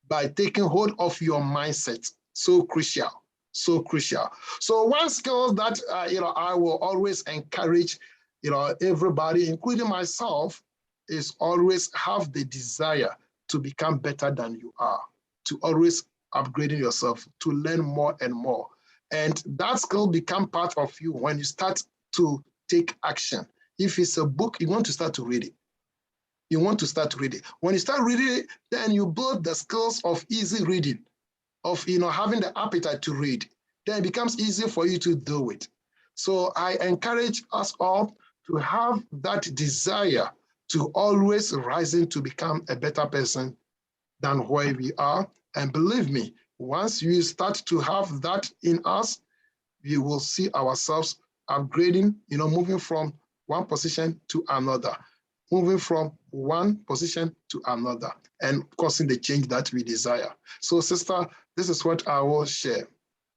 by taking hold of your mindset. So crucial, so crucial. So one skill that you know, I will always encourage, you know, everybody, including myself, is always have the desire to become better than you are, to always upgrading yourself, to learn more and more. And that skill become part of you when you start to take action. If it's a book, you want to start to read it. You want to start reading. When you start reading it, then you build the skills of easy reading, of, you know, having the appetite to read. Then it becomes easy for you to do it. So I encourage us all to have that desire to always rising to become a better person than where we are. And believe me, once you start to have that in us, we will see ourselves upgrading, you know, moving from one position to another. Moving from one position to another and causing the change that we desire. So sister, this is what I will share.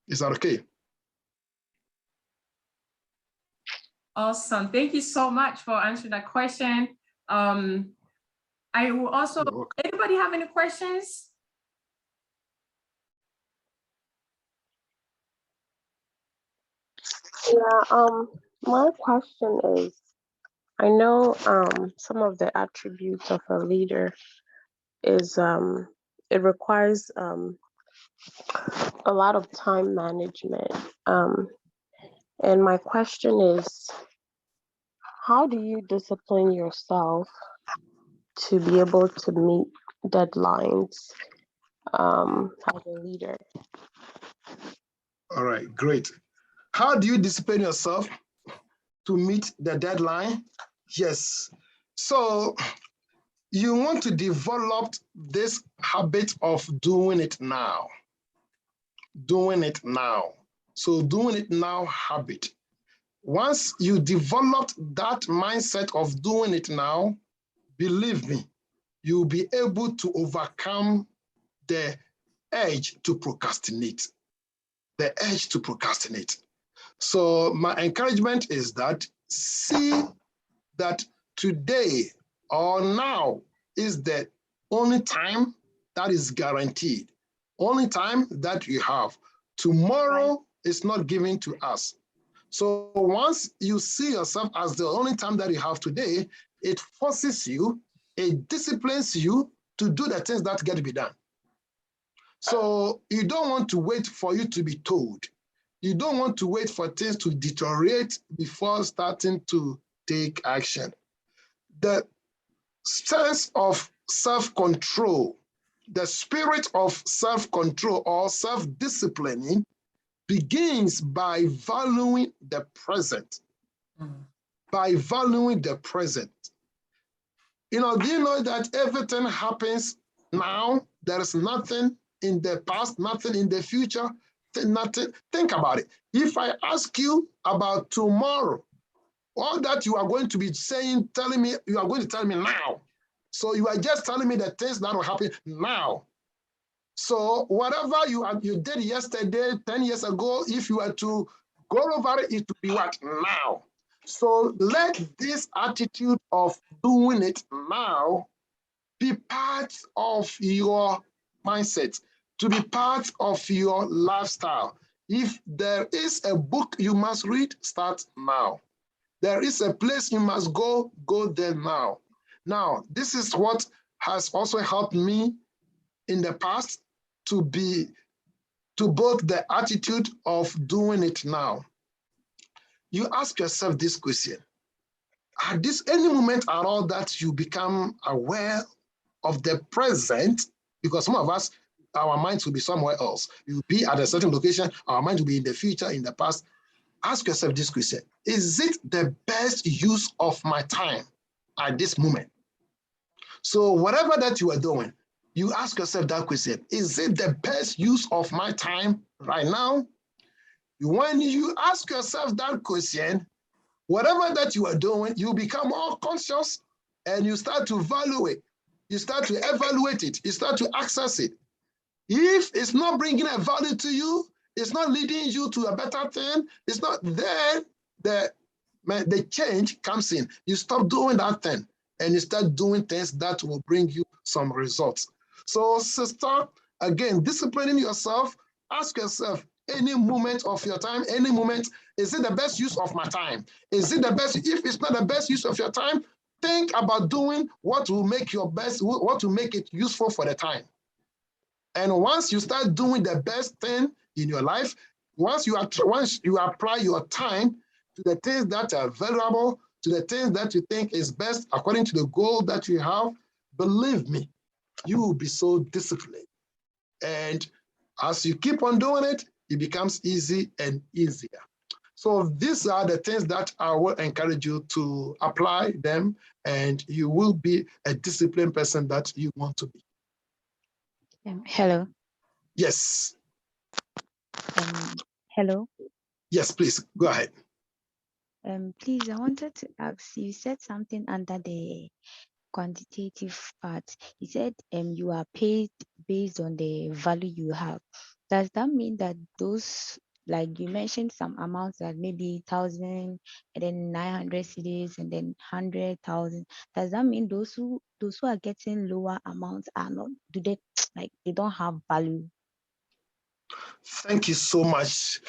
Is that okay? Awesome. Thank you so much for answering that question. I will also, anybody have any questions? Yeah, my question is, I know some of the attributes of a leader is it requires a lot of time management. And my question is, how do you discipline yourself to be able to meet deadlines as a leader? All right, great. How do you discipline yourself to meet the deadline? Yes. So you want to develop this habit of doing it now. Doing it now. So doing it now habit. Once you develop that mindset of doing it now, believe me, you'll be able to overcome the urge to procrastinate. The urge to procrastinate. So my encouragement is that see that today or now is the only time that is guaranteed, only time that you have. Tomorrow is not given to us. So once you see yourself as the only time that you have today, it forces you, it disciplines you to do the things that get to be done. So you don't want to wait for you to be told. You don't want to wait for things to deteriorate before starting to take action. The sense of self-control, the spirit of self-control or self-disciplining begins by valuing the present. By valuing the present. You know, do you know that everything happens now? There is nothing in the past, nothing in the future, nothing. Think about it. If I ask you about tomorrow, all that you are going to be saying, telling me, you are going to tell me now. So you are just telling me the things that will happen now. So whatever you did yesterday, 10 years ago, if you were to go over it, it would be what? Now. So let this attitude of doing it now be part of your mindset, to be part of your lifestyle. If there is a book you must read, start now. There is a place you must go there now. Now, this is what has also helped me in the past to both the attitude of doing it now. You ask yourself this question: at this any moment at all that you become aware of the present, because some of us, our minds will be somewhere else. You'll be at a certain location, our mind will be in the future, in the past. Ask yourself this question: is it the best use of my time at this moment? So whatever that you are doing, you ask yourself that question: is it the best use of my time right now? When you ask yourself that question, whatever that you are doing, you become more conscious and you start to value it. You start to evaluate it. You start to access it. If it's not bringing a value to you, it's not leading you to a better thing, it's not there, the change comes in. You stop doing that thing and you start doing things that will bring you some results. So sister, again, disciplining yourself, ask yourself, any moment of your time, any moment, is it the best use of my time? Is it the best? If it's not the best use of your time, think about doing what will make your best, what will make it useful for the time. And once you start doing the best thing in your life, once you apply your time to the things that are valuable, to the things that you think is best according to the goal that you have, believe me, you will be so disciplined. And as you keep on doing it, it becomes easy and easier. So these are the things that I will encourage you to apply them, and you will be a disciplined person that you want to be. Hello. Yes. Hello. Yes, please go ahead. Please, I wanted to ask, you said something under the quantitative part. You said you are paid based on the value you have. Does that mean that those, like you mentioned some amounts that maybe 1,000 and then 900 cedis and then 100,000? Does that mean those who are getting lower amounts are not, do they like they don't have value? Thank you so much.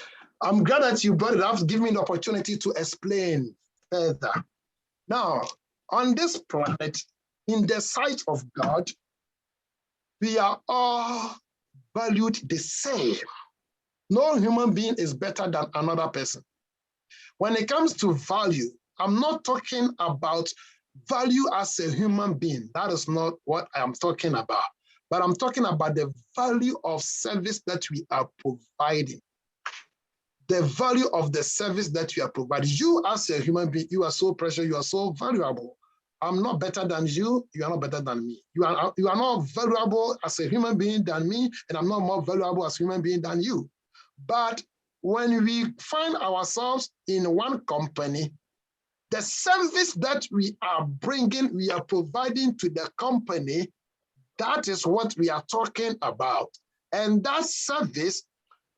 I'm glad that you brought it up, give me the opportunity to explain further. Now, on this planet, in the sight of God, we are all valued the same. No human being is better than another person. When it comes to value, I'm not talking about value as a human being. That is not what I'm talking about. But I'm talking about the value of service that we are providing. The value of the service that you are providing. You as a human being, you are so precious, you are so valuable. I'm not better than you, you are not better than me. You are not valuable as a human being than me, and I'm not more valuable as a human being than you. But when we find ourselves in one company, the service that we are bringing, we are providing to the company, that is what we are talking about. And that service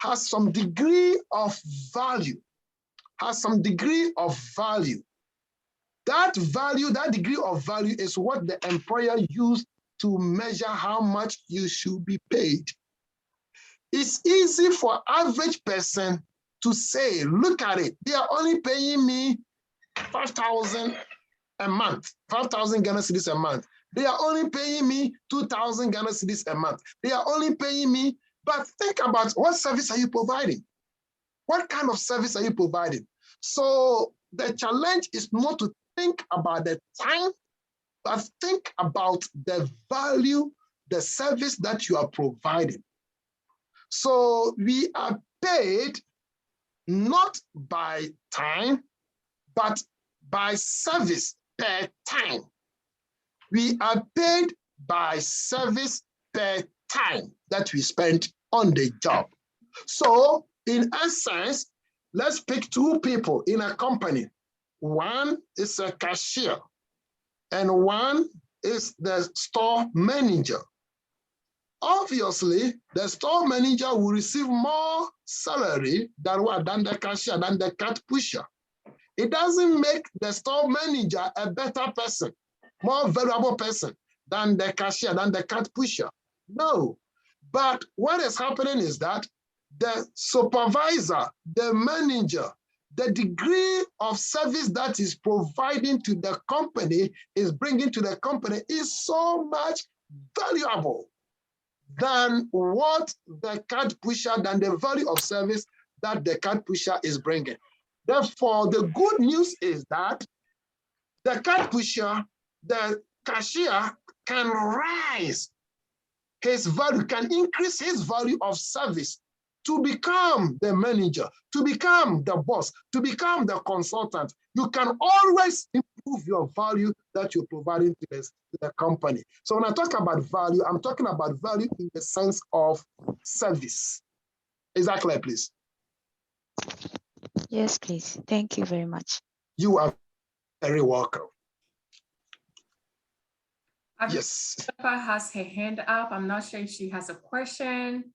has some degree of value, That value, that degree of value is what the employer used to measure how much you should be paid. It's easy for average person to say, look at it, they are only paying me 5,000 a month, 5,000 Ghana cedis a month. They are only paying me 2,000 Ghana cedis a month. They are only paying me, but think about what service are you providing? What kind of service are you providing? So the challenge is not to think about the time, but think about the value, the service that you are providing. So we are paid not by time, but by service per time. We are paid by service per time that we spend on the job. So in essence, let's pick two people in a company. One is a cashier and one is the store manager. Obviously, the store manager will receive more salary than the cashier, than the cart pusher. It doesn't make the store manager a better person, more valuable person than the cashier, than the cart pusher. No. But what is happening is that the supervisor, the manager, the degree of service that is providing to the company, is bringing to the company, is so much valuable than what the cart pusher, than the value of service that the cart pusher is bringing. Therefore, the good news is that the cart pusher, the cashier, can rise his value, can increase his value of service to become the manager, to become the boss, to become the consultant. You can always improve your value that you're providing to the company. So when I talk about value, I'm talking about value in the sense of service. Is that clear, please? Yes, please. Thank you very much. You are very welcome. Yes. Tebah has her hand up. I'm not sure if she has a question.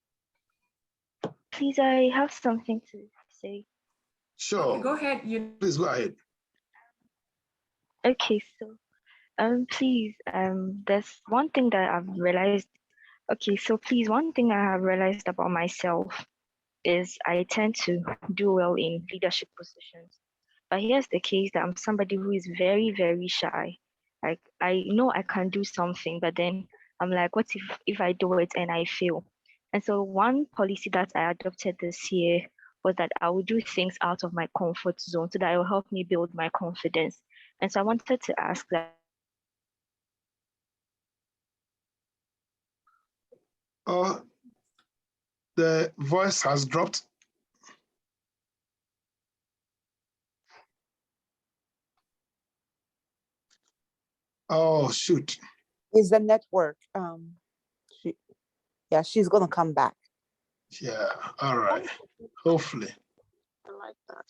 Please, I have something to say. Sure. Okay, go ahead. Please go ahead. Okay, so please, there's one thing that I've realized. Okay, so please, one thing I have realized about myself is I tend to do well in leadership positions. But here's the case that I'm somebody who is very, very shy. Like, I know I can do something, but then I'm like, what if I do it and I fail? And so one policy that I adopted this year was that I would do things out of my comfort zone so that it will help me build my confidence. And so I wanted to ask that. The voice has dropped. Oh, shoot. It's the network. She's gonna come back. Yeah, all right. Hopefully. I like that.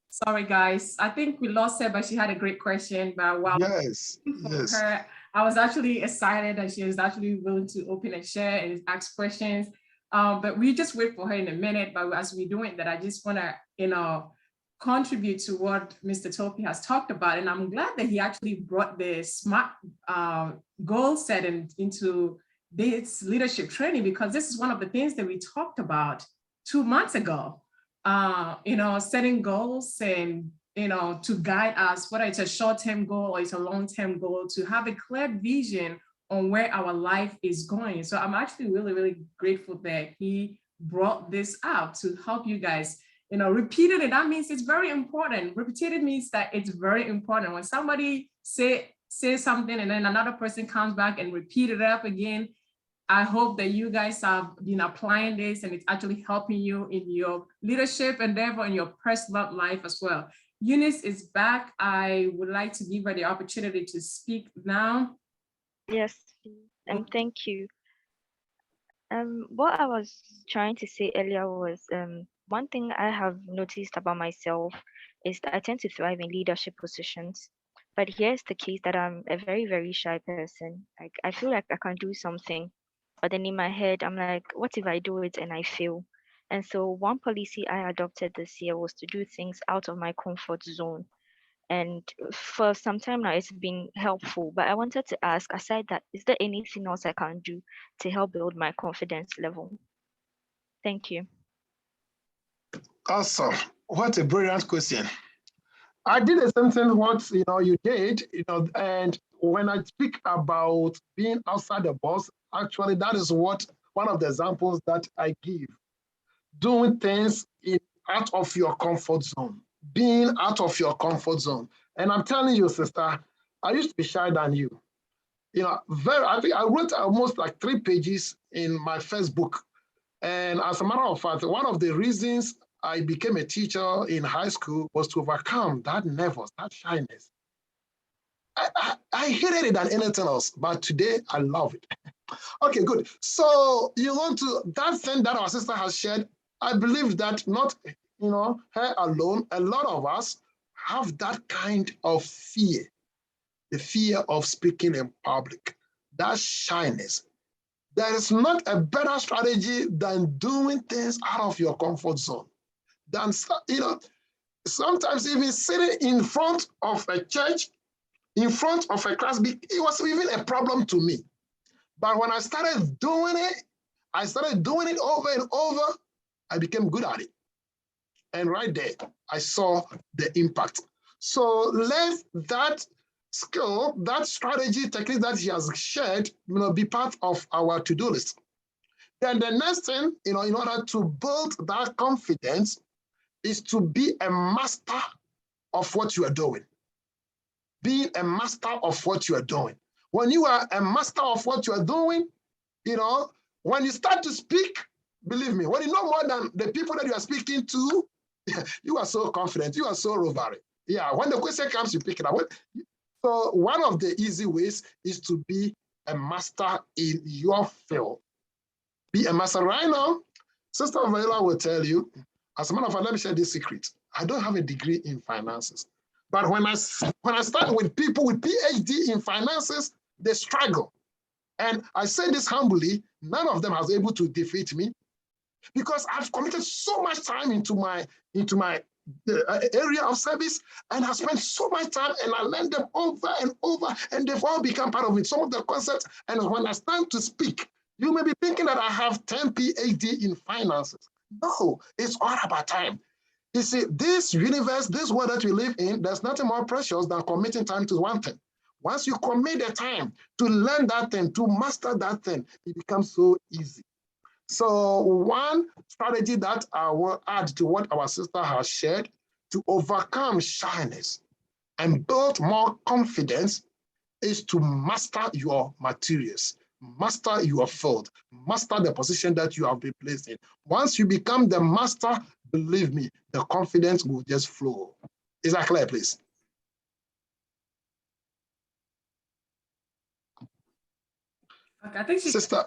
Sorry, guys. I think we lost her, but she had a great question. But while yes, her, I was actually excited that she was actually willing to open and share and ask questions. But we just wait for her in a minute. But as we're doing that, I just want to, contribute to what Mr. Topi has talked about. And I'm glad that he actually brought the SMART goal setting into this leadership training, because this is one of the things that we talked about 2 months ago. Setting goals and, to guide us, whether it's a short-term goal or it's a long-term goal, to have a clear vision on where our life is going. So I'm actually really, really grateful that he brought this out to help you guys. Repeated it, that means it's very important. Repeated means that it's very important. When somebody say something and then another person comes back and repeat it up again, I hope that you guys have been applying this and it's actually helping you in your leadership and therefore in your personal life as well. Eunice is back. I would like to give her the opportunity to speak now. Yes, thank you. What I was trying to say earlier was one thing I have noticed about myself is that I tend to thrive in leadership positions. But here's the case that I'm a very, very shy person. Like, I feel like I can do something, but then in my head, I'm like, what if I do it and I fail? And so one policy I adopted this year was to do things out of my comfort zone. And for some time now, it's been helpful. But I wanted to ask, aside that, is there anything else I can do to help build my confidence level? Thank you. Awesome. What a brilliant question. I did the same thing what you did, and when I speak about being outside the box, actually that is what one of the examples that I give. Doing things out of your comfort zone, being out of your comfort zone. And I'm telling you, sister, I used to be shy than you. I think I wrote almost like 3 pages in my first book. And as a matter of fact, one of the reasons I became a teacher in high school was to overcome that nervous, that shyness. I hated it than anything else, but today I love it. Okay, good. So that thing that our sister has shared, I believe that not, her alone, a lot of us have that kind of fear, the fear of speaking in public, that shyness. There is not a better strategy than doing things out of your comfort zone. Than, sometimes even sitting in front of a church, in front of a class, it was even a problem to me. But when I started doing it over and over, I became good at it. And right there, I saw the impact. So let that skill, that strategy technique that he has shared, be part of our to-do list. Then the next thing, in order to build that confidence, is to be a master of what you are doing. Being a master of what you are doing. When you are a master of what you are doing, when you start to speak, believe me, when you know more than the people that you are speaking to, you are so confident, you are so robust. Yeah, when the question comes, you pick it up. So one of the easy ways is to be a master in your field. Be a master right now. Sister Viola will tell you, as a matter of fact, let me share this secret. I don't have a degree in finances. But when I start with people with PhD in finances, they struggle. And I say this humbly, none of them has able to defeat me because I've committed so much time into my area of service, and I spent so much time and I learned them over and over, and they've all become part of it. Some of the concepts, and when I stand to speak, you may be thinking that I have 10 PhD in finances. No, it's all about time. You see, this universe, this world that we live in, there's nothing more precious than committing time to one thing. Once you commit the time to learn that thing, to master that thing, it becomes so easy. So one strategy that I will add to what our sister has shared to overcome shyness and build more confidence is to master your materials, master your field, master the position that you have been placed in. Once you become the master, believe me, the confidence will just flow. Is that clear, please? Okay, I think Sister.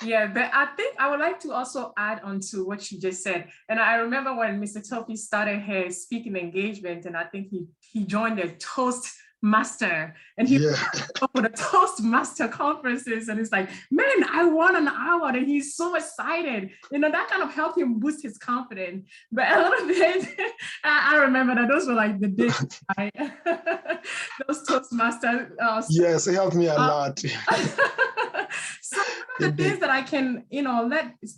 Yeah, but I think I would like to also add on to what you just said. And I remember when Mr. Topi started his speaking engagement, and I think he joined the Toastmaster, and he went for the Toastmaster conferences, and it's like, man, I won an award, and he's so excited. That kind of helped him boost his confidence. But a little bit, I remember that those were like the days, right? Those Toastmaster. Yes, it helped me a lot. So one of the things that I can,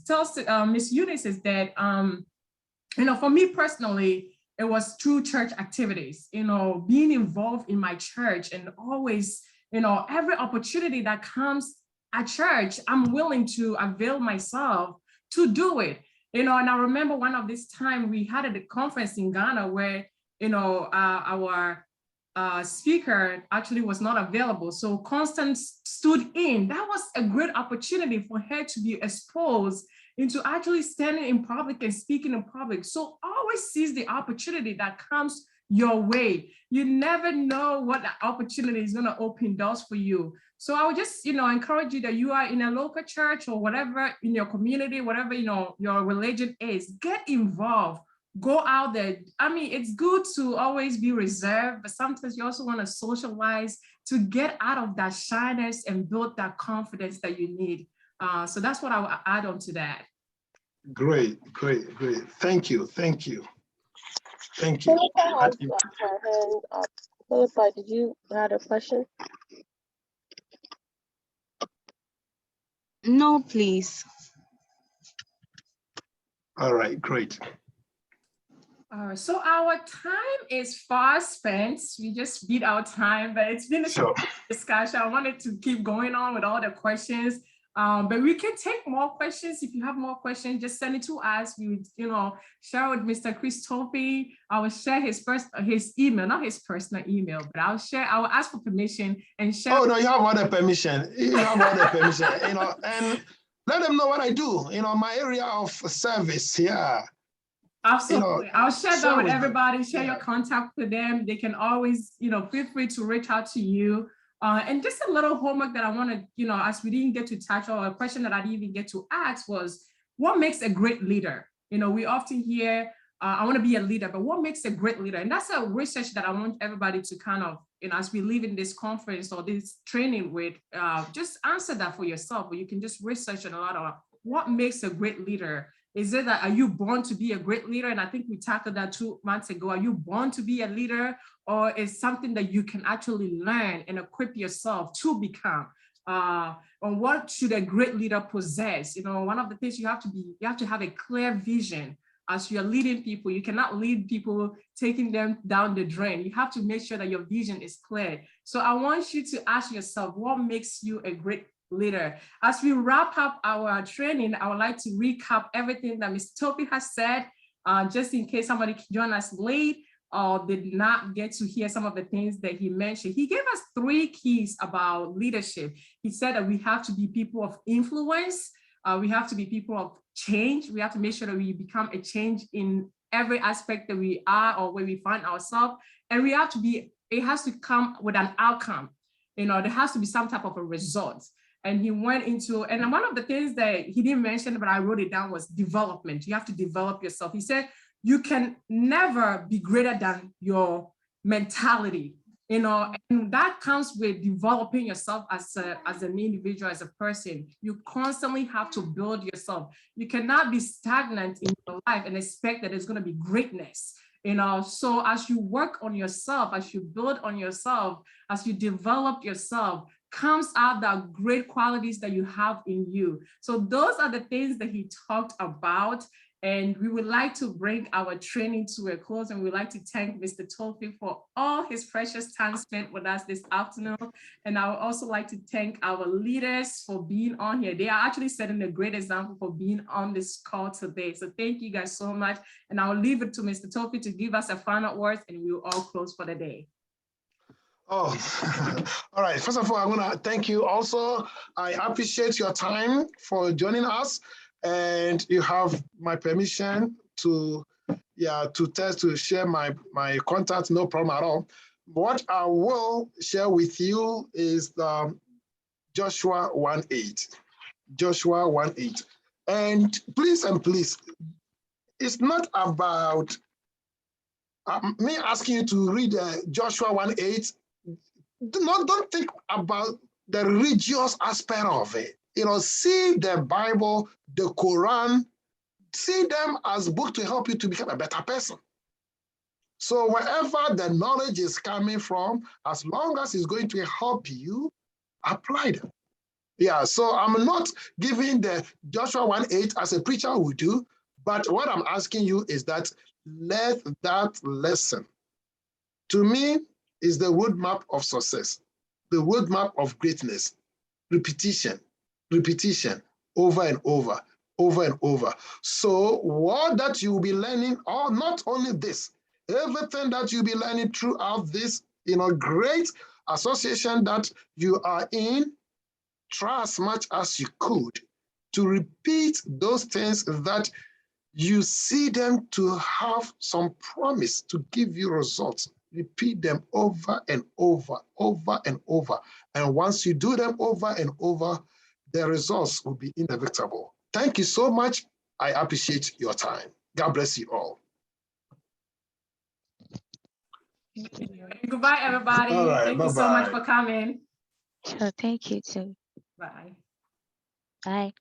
tell Miss Eunice is that, for me personally, it was through church activities, being involved in my church, and always, every opportunity that comes at church, I'm willing to avail myself to do it, and I remember one of this time we had a conference in Ghana where, our speaker actually was not available. So Constance stood in. That was a great opportunity for her to be exposed into actually standing in public and speaking in public. So always seize the opportunity that comes your way. You never know what the opportunity is going to open doors for you. So I would just, encourage you that you are in a local church or whatever in your community, whatever, your religion is, get involved. Go out there. I mean, it's good to always be reserved, but sometimes you also want to socialize to get out of that shyness and build that confidence that you need. So that's what I will add on to that. Great. Thank you. Philippa has her hand up. Philippa, did you have a question? No, please. All right, great. So our time is fast spent. We just beat our time, but it's been a discussion. I wanted to keep going on with all the questions, but we can take more questions. If you have more questions, just send it to us. We would, share with Mr. Christopi. I will share his email, not his personal email, but I will ask for permission and share. Oh no, you have all the permission. And let them know what I do. My area of service. Yeah. Absolutely. I'll share that with everybody, share your contact with them. They can always, feel free to reach out to you. And just a little homework that I want to, as we didn't get to touch, or a question that I didn't even get to ask was, what makes a great leader? You know, we often hear, I want to be a leader, but what makes a great leader? And that's a research that I want everybody to kind of, you know, as we leave in this conference or this training with, just answer that for yourself, or you can just research it a lot of what makes a great leader. Is it that, are you born to be a great leader? And I think we tackled that 2 months ago. Are you born to be a leader, or is something that you can actually learn and equip yourself to become? Or what should a great leader possess? You know, one of the things you have to have a clear vision as you're leading people. You cannot lead people taking them down the drain. You have to make sure that your vision is clear. So I want you to ask yourself, what makes you a great leader? As we wrap up our training, I would like to recap everything that Mr. Topi has said, just in case somebody joined us late or did not get to hear some of the things that he mentioned. He gave us 3 keys about leadership. He said that we have to be people of influence. We have to be people of change. We have to make sure that we become a change in every aspect that we are or where we find ourselves. And we have to be, it has to come with an outcome. You know, there has to be some type of a result. And he went into, and one of the things that he didn't mention, but I wrote it down, was development. You have to develop yourself. He said, you can never be greater than your mentality, you know, and that comes with developing yourself as an individual, as a person. You constantly have to build yourself. You cannot be stagnant in your life and expect that there's going to be greatness. You know, so as you work on yourself, as you build on yourself, as you develop yourself, comes out the great qualities that you have in you. So those are the things that he talked about. And we would like to bring our training to a close, and we'd like to thank Mr. Tolfi for all his precious time spent with us this afternoon. And I would also like to thank our leaders for being on here. They are actually setting a great example for being on this call today. So thank you guys so much. And I'll leave it to Mr. Tolfi to give us a final word, and we will all close for the day. Oh, all right. First of all, I want to thank you also. I appreciate your time for joining us, and you have my permission to share my contact, no problem at all. What I will share with you is Joshua 1:8. Joshua 1:8. And please, it's not about me asking you to read Joshua 1:8. Don't think about the religious aspect of it. You know, see the Bible, the Quran, see them as books to help you to become a better person. So wherever the knowledge is coming from, as long as it's going to help you, apply them. Yeah, so I'm not giving the Joshua 1:8 as a preacher would do, but what I'm asking you is that let that lesson, to me, is the roadmap of success, the roadmap of greatness. Repetition, over and over, over and over. So what that you'll be learning, or not only this, everything that you'll be learning throughout this, great association that you are in, try as much as you could to repeat those things that you see them to have some promise to give you results. Repeat them over and over, over and over. And once you do them over and over, the results will be inevitable. Thank you so much. I appreciate your time. God bless you all. Goodbye, everybody. All right, thank you so much for coming. Sure, thank you too. Bye. Bye.